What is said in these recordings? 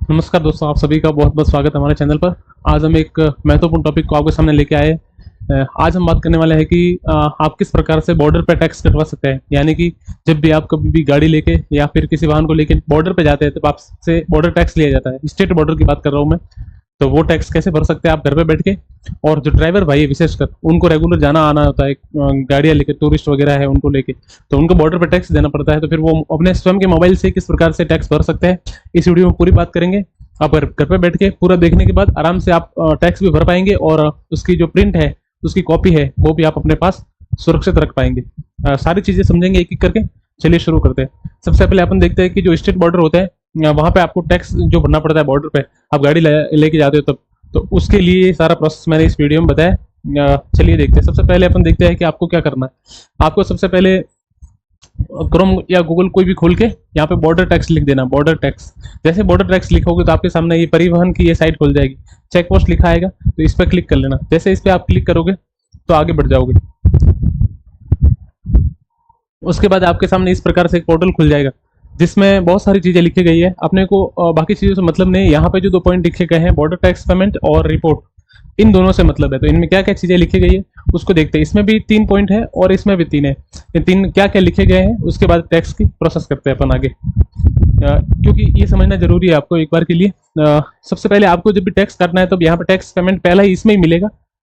नमस्कार दोस्तों, आप सभी का बहुत बहुत स्वागत है हमारे चैनल पर। आज हम एक महत्वपूर्ण टॉपिक को आपके सामने लेके आए। आज हम बात करने वाले हैं कि आप किस प्रकार से बॉर्डर पे टैक्स कटवा सकते हैं। यानी कि जब भी आप कभी भी गाड़ी लेके या फिर किसी वाहन को लेके बॉर्डर पे जाते हैं तब आपसे बॉर्डर टैक्स लिया जाता है। स्टेट बॉर्डर की बात कर रहा हूँ मैं। तो वो टैक्स कैसे भर सकते हैं आप घर पे बैठ के। और जो ड्राइवर भाई है विशेषकर उनको रेगुलर जाना आना होता है, गाड़ियाँ लेके, टूरिस्ट वगैरह है उनको लेके, तो उनको बॉर्डर पे टैक्स देना पड़ता है। तो फिर वो अपने स्वयं के मोबाइल से किस प्रकार से टैक्स भर सकते हैं, इस वीडियो में पूरी बात करेंगे। आप घर पे बैठ के पूरा देखने के बाद आराम से आप टैक्स भी भर पाएंगे और उसकी जो प्रिंट है, उसकी कॉपी है, वो भी आप अपने पास सुरक्षित रख पाएंगे। सारी चीजें समझेंगे एक एक करके। चलिए शुरू करते हैं। सबसे पहले अपन देखते हैं कि जो स्टेट बॉर्डर होता है वहां पे आपको टैक्स जो भरना पड़ता है बॉर्डर पे, आप गाड़ी लेके जाते हो तब। तो उसके लिए सारा प्रोसेस मैंने इस वीडियो में बताया। चलिए देखते हैं। सबसे पहले अपन देखते हैं कि आपको क्या करना है। आपको सबसे पहले क्रोम या गूगल कोई भी खोल के यहाँ पे बॉर्डर टैक्स लिख देना। बॉर्डर टैक्स, जैसे बॉर्डर टैक्स लिखोगे तो आपके सामने ये परिवहन की ये साइट खुल जाएगी। चेक पोस्ट लिखा आएगा, तो इस पर क्लिक कर लेना। जैसे इस पर आप क्लिक करोगे तो आगे बढ़ जाओगे। उसके बाद आपके सामने इस प्रकार से एक पोर्टल खुल जाएगा जिसमें बहुत सारी चीजें लिखी गई है। अपने को बाकी चीजों से मतलब नहीं। यहाँ पे जो 2 पॉइंट लिखे गए हैं, बॉर्डर टैक्स पेमेंट और रिपोर्ट, इन दोनों से मतलब है। तो इनमें क्या क्या चीजें लिखी गई है उसको देखते हैं। इसमें भी 3 पॉइंट है और इसमें भी 3 है। ये 3 क्या क्या लिखे गए हैं उसके बाद टैक्स की प्रोसेस करते हैं अपन आगे। क्योंकि ये समझना जरूरी है आपको एक बार के लिए। सबसे पहले आपको जब भी टैक्स काटना है तो यहाँ पे टैक्स पेमेंट पहला ही इसमें ही मिलेगा।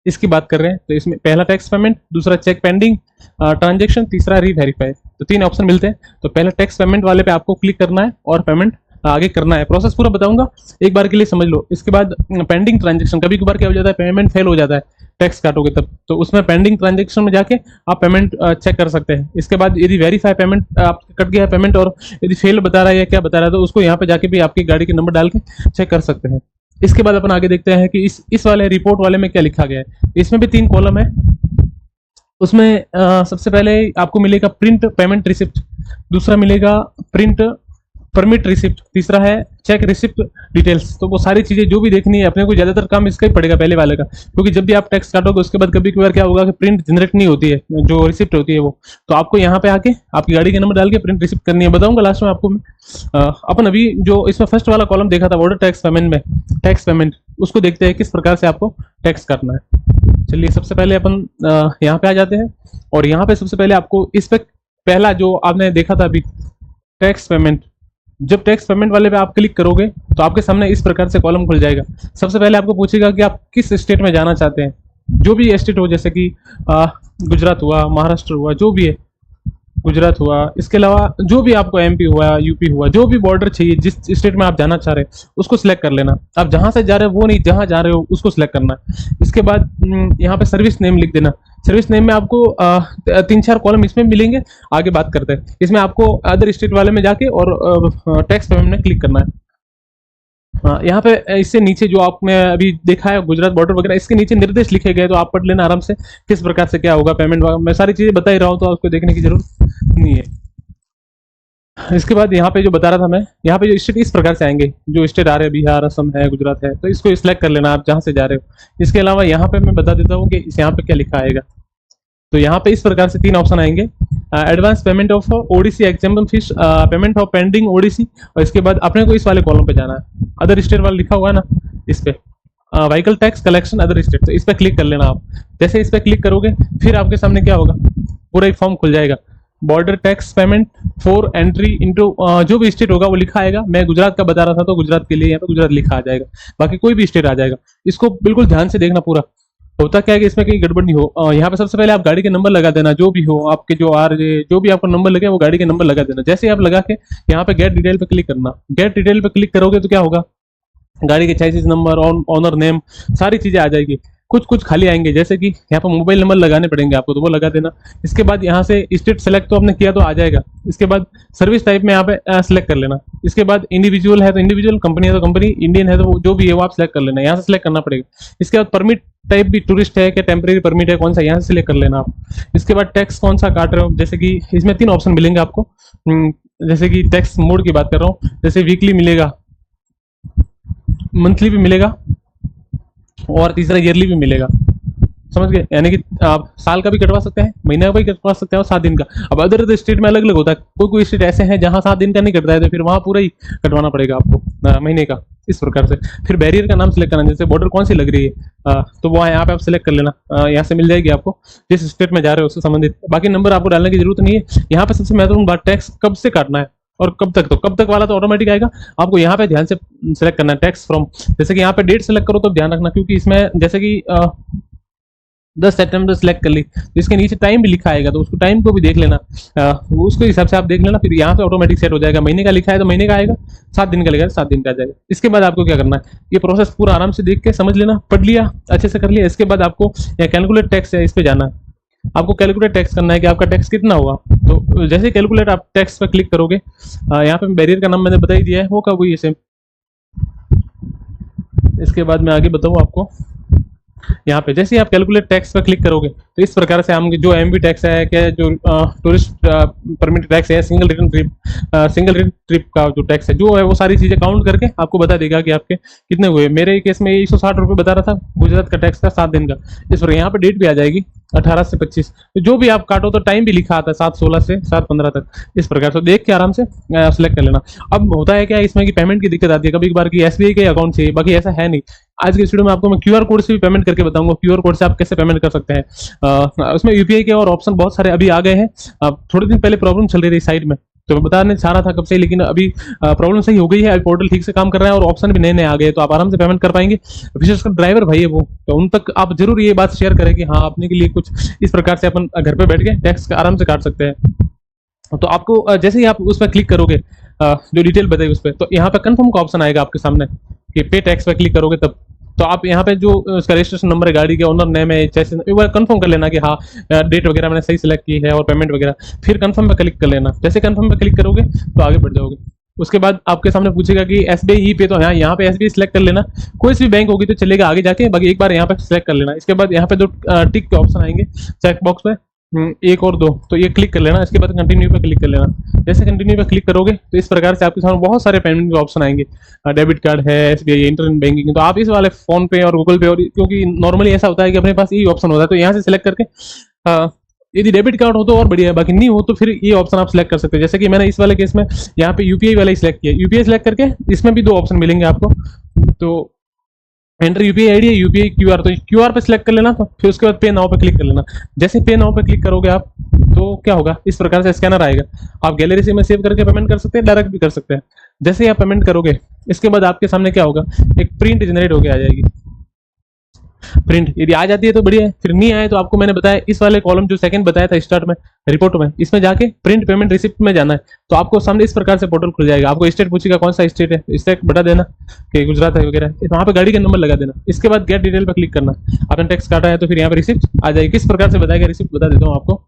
इसकी बात कर रहे हैं तो इसमें पहला टैक्स पेमेंट, दूसरा चेक पेंडिंग ट्रांजेक्शन, तीसरा रीवेरीफाई। तो 3 ऑप्शन मिलते हैं। तो पहले टैक्स पेमेंट वाले पे आपको क्लिक करना है और पेमेंट आगे करना है। प्रोसेस पूरा बताऊंगा, एक बार के लिए समझ लो। इसके बाद पेंडिंग ट्रांजेक्शन, कभी कभार क्या हो जाता है, पेमेंट फेल हो जाता है टैक्स काटोगे तब, तो उसमें पेंडिंग ट्रांजेक्शन में जाके आप पेमेंट चेक कर सकते हैं। इसके बाद यदि वेरीफाई पेमेंट आप कट गया है पेमेंट और यदि फेल बता रहा है या क्या बता रहा है, तो उसको यहाँ पे जाके भी आपकी गाड़ी के नंबर डाल के चेक कर सकते हैं। इसके बाद अपन आगे देखते हैं कि इस वाले रिपोर्ट वाले में क्या लिखा गया है। इसमें भी 3 कॉलम है। उसमें सबसे पहले आपको मिलेगा प्रिंट पेमेंट रिसिप्ट, दूसरा मिलेगा प्रिंट परमिट रिसिप्ट, तीसरा है चेक रिसिप्ट डिटेल्स। तो वो सारी चीजें जो भी देखनी है अपने को, ज्यादातर काम इसका ही पड़ेगा पहले वाले का। क्योंकि जब भी आप टैक्स काटोगे उसके बाद कभी कभार क्या होगा कि प्रिंट जनरेट नहीं होती है, जो रिसिप्ट होती है वो। तो आपको यहाँ पे आके आपकी गाड़ी के नंबर डाल के प्रिंट रिसिप्ट करनी है। बताऊंगा लास्ट में आपको मैं। अपन अभी जो इसमें फर्स्ट वाला कॉलम देखा था बॉर्डर टैक्स पेमेंट में, टैक्स पेमेंट, उसको देखते हैं किस प्रकार से आपको टैक्स काटना है। चलिए सबसे पहले अपन यहाँ पे आ जाते हैं। और यहाँ पे सबसे पहले आपको इस पे पहला जो आपने देखा था अभी, टैक्स पेमेंट, जब टैक्स पेमेंट वाले पे आप क्लिक करोगे तो आपके सामने इस प्रकार से कॉलम खुल जाएगा। सबसे पहले आपको पूछेगा कि आप किस स्टेट में जाना चाहते हैं। जो भी स्टेट हो, जैसे कि गुजरात हुआ, महाराष्ट्र हुआ, जो भी है, गुजरात हुआ, इसके अलावा जो भी आपको एमपी हुआ, यूपी हुआ, जो भी बॉर्डर चाहिए जिस स्टेट में आप जाना चाह रहे हैं उसको सिलेक्ट कर लेना। आप जहां से जा रहे हो वो नहीं, जहां जा रहे हो उसको सिलेक्ट करना। इसके बाद यहाँ पे सर्विस नेम लिख देना। सर्विस नेम में आपको 3-4 कॉलम इसमें मिलेंगे, आगे बात करते हैं। इसमें आपको अदर स्टेट वाले में जाके और टैक्स पेमेंट में क्लिक करना है। हाँ, यहाँ पे इससे नीचे जो आपने अभी देखा है गुजरात बॉर्डर वगैरह, इसके नीचे निर्देश लिखे गए, तो आप पढ़ लेना आराम से किस प्रकार से क्या होगा पेमेंट। मैं सारी चीजें बता ही रहा हूँ तो आपको देखने की जरूरत नहीं है। इसके बाद यहाँ पे जो बता रहा था मैं, यहाँ पे जो स्टेट इस प्रकार से आएंगे, जो स्टेट आ रहे हैं बिहार, असम है, गुजरात है, तो इसको सिलेक्ट कर लेना आप जहाँ से जा रहे हो। इसके अलावा यहाँ पे मैं बता देता हूँ कि यहाँ पे क्या लिखा आएगा। तो यहाँ पे इस प्रकार से 3 ऑप्शन आएंगे। Advance payment of ODC example fees, payment of pending ODC, और इसके बाद अपने को इस वाले कॉलम पे जाना है। अदर स्टेट वाला लिखा हुआ है ना, इस पे vehicle tax collection other state, तो इस पे क्लिक कर लेना आप। जैसे इस पे क्लिक करोगे फिर आपके सामने क्या होगा, पूरा एक फॉर्म खुल जाएगा। Border tax payment for entry into, जो भी स्टेट होगा वो लिखा आएगा। मैं गुजरात का बता रहा था तो गुजरात के लिए यहाँ पे गुजरात लिखा आ जाएगा, बाकी कोई भी स्टेट आ जाएगा। इसको बिल्कुल ध्यान से देखना पूरा। होता क्या है कि इसमें कहीं गड़बड़ नहीं हो। यहाँ पे सबसे पहले आप गाड़ी के नंबर लगा देना, जो भी हो आपके, जो जो भी आपको नंबर लगे वो गाड़ी के नंबर लगा देना। जैसे आप लगा के यहाँ पे गेट डिटेल पे क्लिक करना। गेट डिटेल पे क्लिक करोगे तो क्या होगा, गाड़ी के चैसिस नंबर, ऑनर नेम, सारी चीजें आ जाएगी। कुछ कुछ खाली आएंगे, जैसे कि यहाँ पर मोबाइल नंबर लगाने पड़ेंगे आपको, तो वो लगा देना। इसके बाद यहाँ से स्टेट सेलेक्ट तो आपने किया तो आ जाएगा। इसके बाद सर्विस टाइप में यहाँ पे सेलेक्ट कर लेना। इसके बाद इंडिविजुअल है तो इंडिविजुअल, कंपनी है तो कंपनी, इंडियन है तो जो भी है वो आप सेलेक्ट कर लेना, यहाँ से सेलेक्ट करना पड़ेगा। इसके बाद परमिट टाइप भी, टूरिस्ट है क्या टेम्परेरी परमिट है, कौन सा, यहाँ से सिलेक्ट कर लेना आप। इसके बाद टैक्स कौन सा काट रहे हो, जैसे कि इसमें 3 ऑप्शन मिलेंगे आपको। जैसे कि टैक्स मोड की बात कर रहा हूँ, जैसे वीकली मिलेगा, मंथली भी मिलेगा और तीसरा ईयरली भी मिलेगा। समझ गए, यानी कि आप साल का भी कटवा सकते हैं, महीने का भी कटवा सकते हैं और 7 दिन का। अब अदर स्टेट में अलग अलग होता है, कोई कोई स्टेट ऐसे हैं जहां 7 दिन का नहीं कटता है, तो फिर वहां पूरा ही कटवाना पड़ेगा आपको महीने का। इस प्रकार से। फिर बैरियर का नाम सेलेक्ट करना, जैसे बॉर्डर कौन सी लग रही है तो वो यहाँ पे आप सेलेक्ट कर लेना, यहाँ से मिल जाएगी आपको जिस स्टेट में जा रहे हो उससे संबंधित। बाकी नंबर आपको डालने की जरूरत नहीं है। यहाँ पे सबसे महत्वपूर्ण बात, टैक्स कब से काटना है और कब तक, तो कब तक वाला तो ऑटोमेटिक आएगा, आपको यहाँ पे ध्यान से सेलेक्ट करना है टैक्स फ्रॉम। जैसे कि यहाँ पे डेट सेलेक्ट करो तो ध्यान रखना, क्योंकि इसमें जैसे कि 10 सितंबर सेलेक्ट कर ली तो इसके नीचे टाइम भी लिखा आएगा, तो उसको टाइम को भी देख लेना, उसके हिसाब से आप देख लेना। फिर यहाँ पे ऑटोमेटिक सेट हो जाएगा। महीने का लिखा है तो महीने का आएगा, 7 दिन का लिखा है 7 दिन का आ जाएगा। इसके बाद आपको क्या करना है, ये प्रोसेस पूरा आराम से देख के समझ लेना, पढ़ लिया, अच्छे से कर लिया। इसके बाद आपको यहाँ कैलकुलेट टैक्स है, इस पे जाना है। आपको कैलकुलेट टैक्स करना है कि आपका टैक्स कितना हुआ। तो जैसे कैलकुलेट आप टैक्स पर क्लिक करोगे, यहाँ पे बैरियर का नाम मैंने बता ही दिया है, वो का वही है सेम। इसके बाद मैं आगे बताऊँ आपको, यहाँ पे जैसे ही आप कैलकुलेट टैक्स पर क्लिक करोगे तो इस प्रकार से हम जो एमवी टैक्स है, क्या जो टूरिस्ट परमिट टैक्स है, सिंगल रिटर्न ट्रिप का जो टैक्स है, जो है वो सारी चीजें काउंट करके आपको बता देगा कि आपके कितने हुए। मेरे केस में 160 रुपये बता रहा था, गुजरात का टैक्स था 7 दिन का। इस पर यहाँ पे डेट भी आ जाएगी 18 से 25, तो जो भी आप काटो तो टाइम भी लिखा आता है 7/16 से 7/15 तक। इस प्रकार से देख के आराम से सेलेक्ट कर लेना। अब होता है क्या इसमें कि पेमेंट की दिक्कत आती है कभी कभार की एसबीआई के अकाउंट से, बाकी ऐसा है नहीं। आज के इस वीडियो में आपको मैं क्यूआर कोड से भी पेमेंट करके बताऊंगा, क्यूआर कोड से आप कैसे पेमेंट कर सकते हैं। उसमें यूपीआई के और ऑप्शन बहुत सारे अभी आ गए हैं। थोड़े दिन पहले प्रॉब्लम चल रही थी साइट में, तो मैं बताने चाह रहा था कब से, लेकिन अभी प्रॉब्लम सही हो गई है। अभी पोर्टल ठीक से काम कर रहा है और ऑप्शन भी नए नए आ गए, तो आप आराम से पेमेंट कर पाएंगे। विशेषकर ड्राइवर भाई है वो, तो उन तक आप जरूर ये बात शेयर करें कि हाँ, अपने के लिए कुछ इस प्रकार से अपन घर पे बैठ के टैक्स आराम से काट सकते हैं। तो आपको जैसे ही आप उस पर क्लिक करोगे, जो डिटेल बताई उस पर, तो यहाँ पे कंफर्म का ऑप्शन आएगा आपके सामने कि पे टैक्स पे क्लिक करोगे तब। तो आप यहाँ पे जो उसका रजिस्ट्रेशन नंबर है, गाड़ी के ओनर नेम है, जैसे एक बार कंफर्म कर लेना कि हाँ डेट वगैरह मैंने सही सिलेक्ट की है और पेमेंट वगैरह। फिर कंफर्म पे क्लिक कर लेना। जैसे कंफर्म पे क्लिक करोगे तो आगे बढ़ जाओगे। उसके बाद आपके सामने पूछेगा कि एसबीआई ई पे, तो यहाँ पे एसबीआई सिलेक्ट कर लेना। कोई सी भी बैंक होगी तो चलेगा आगे जाके, बाकी एक बार यहाँ पे सिलेक्ट कर लेना। इसके बाद यहाँ पे जो टिक के ऑप्शन आएंगे चेक बॉक्स पे, 1 और 2, तो ये क्लिक कर लेना। इसके बाद कंटिन्यू पे क्लिक कर लेना। जैसे कंटिन्यू पे क्लिक करोगे तो इस प्रकार से आपके सामने बहुत सारे पेमेंट के ऑप्शन आएंगे। डेबिट कार्ड है, एसबीआई, इंटरनेट बैंकिंग, तो आप इस वाले फोन पे और गूगल पे, और क्योंकि नॉर्मली ऐसा होता है कि अपने पास यही ऑप्शन होता है, तो यहाँ से सिलेक्ट करके यदि डेबिट कार्ड हो तो और बढ़िया है, बाकी नहीं हो तो फिर ये ऑप्शन आप सिलेक्ट कर सकते हैं। जैसे कि मैंने इस वाले केस में यहाँ पे यूपीआई वाला ही सिलेक्ट किया। यूपीआई सिलेक्ट करके इसमें भी 2 ऑप्शन मिलेंगे आपको, तो एंटर यूपीआई आईडी है, यूपीआई क्यूआर, तो क्यूआर पे सिलेक्ट कर लेना। तो फिर उसके बाद पे नाउ पे क्लिक कर लेना। जैसे पे नाउ पे क्लिक करोगे आप, तो क्या होगा, इस प्रकार से स्कैनर आएगा। आप गैलरी से में सेव करके पेमेंट कर सकते हैं, डायरेक्ट भी कर सकते हैं। जैसे ही आप पेमेंट करोगे, इसके बाद आपके सामने क्या होगा, एक प्रिंट जनरेट होकर आ जाएगी। प्रिंट यदि आ जाती है तो बढ़िया है, फिर नहीं आए तो आपको मैंने बताया इस वाले कॉलम जो सेकंड बताया था स्टार्ट में रिपोर्ट में, इसमें जाके प्रिंट पेमेंट रिसिप्ट में जाना है। तो आपको सामने इस प्रकार से पोर्टल खुल जाएगा। आपको स्टेट पूछेगा कौन सा स्टेट है, स्टेट बता देना कि गुजरात है वगैरह, वहां पे गाड़ी का नंबर लगा देना। इसके बाद गेट डिटेल पर क्लिक करना। आपने टैक्स काटा है तो फिर यहाँ पे रिसिप्ट आ जाएगी। किस प्रकार से बताएगा रिसिप्ट बता देता हूँ आपको।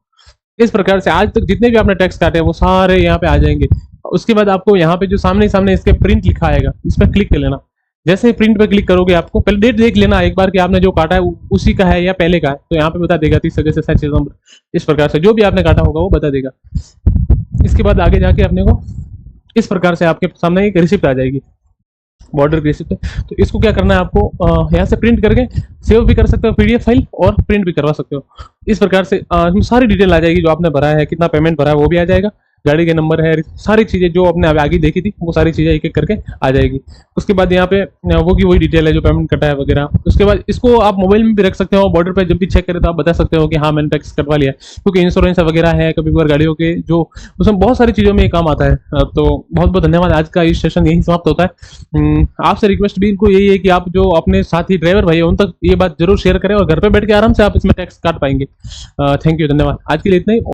इस प्रकार से आज तक जितने भी आपने टैक्स काटे हैं वो सारे यहाँ पे आ जाएंगे। उसके बाद आपको यहाँ पे जो सामने इसके प्रिंट लिखा आएगा, इस पर क्लिक कर लेना। जैसे ही प्रिंट पे क्लिक करोगे, आपको पहले डेट देख लेना एक बार कि आपने जो काटा है उसी का है या पहले का है, तो यहाँ पे बता देगा 30 अगस्त से 7 सितंबर, इस प्रकार से जो भी आपने काटा होगा वो बता देगा। इसके बाद आगे जाके अपने को इस प्रकार से आपके सामने एक रिसिप्ट आ जाएगी, बॉर्डर की रिसिप्ट। तो इसको क्या करना है, आपको यहाँ से प्रिंट करके सेव भी कर सकते हो पीडीएफ फाइल, और प्रिंट भी करवा सकते हो। इस प्रकार से सारी डिटेल आ जाएगी, जो आपने भरा है, कितना पेमेंट भरा है वो भी आ जाएगा, गाड़ी के नंबर है, सारी चीजें जो आपने आगे देखी थी वो सारी चीजें एक एक करके आ जाएगी। उसके बाद यहाँ पे वो की वही डिटेल है जो पेमेंट कटा है वगैरह। उसके बाद इसको आप मोबाइल में भी रख सकते हो, बॉर्डर पे जब भी चेक करें तो आप बता सकते हो कि हाँ मैंने टैक्स कटवा लिया, क्योंकि इंश्योरेंस वगैरह है कभी कभार गाड़ियों के, जो उसमें बहुत सारी चीजों में ये काम आता है। तो बहुत बहुत धन्यवाद। आज का इस सेशन यही समाप्त होता है। आपसे रिक्वेस्ट भी इनको यही है कि आप जो अपने साथी ड्राइवर भाई है उन तक ये बात जरूर शेयर करें, और घर पे बैठ के आराम से आप इसमें टैक्स काट पाएंगे। थैंक यू, धन्यवाद। आज के लिए इतना ही।